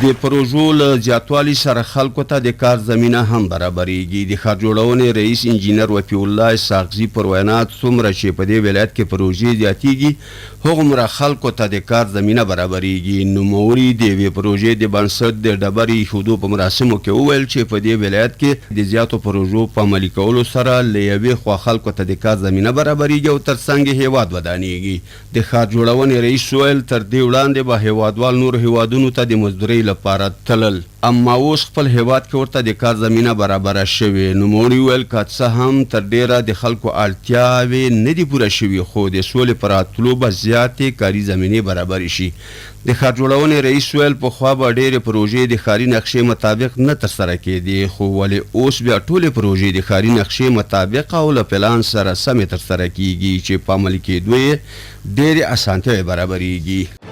د پروژو له زیاتوالي سره خلکو ته د کار زمینه هم برابرېږي. د ښار جوړونې رئیس انجینر وفي الله ساغزي پر وینا څومره چې په دې ولایت کې پروژې زیاتېږي هغومره خلکو ته د کار زمینه برابرېږي. نوموړي د یوې پروژې د بنسټ د ډبرې ایښودو په مراسمو کې وویل چې په دې ولایت کې د زیاتو پروژو په عملي کولو سره له یوې خوا خلکو ته د کار زمینه برابرېږي او تر څنګ یې هېواد ودانېږي. د ښار جوړونې رئیس وویل تر دې وړاندې به هېوادوال نورو هېوادونو ته د مزدورۍ لپاره تلل، اما اوس خپل هېواد کې ورته د کار زمینه برابره شوې. نوموړي وویل که څه هم تر ډېره د خلکو اړتیاوې نه دي پوره شوي خو د سولې په راتلو به زیاتې کاري زمینې برابرې شي. د ښار جوړونې رئیس ویل پخوا به ډېرې پروژې د ښاري نقشې مطابق نه ترسره کېدې خو ولې اوس بیا ټولې پروژې د ښاري نقشې مطابق او له پلان سره سمې ترسره کیږي چې په عملي کېدو یې ډېرې اسانتیاوې برابرېږي.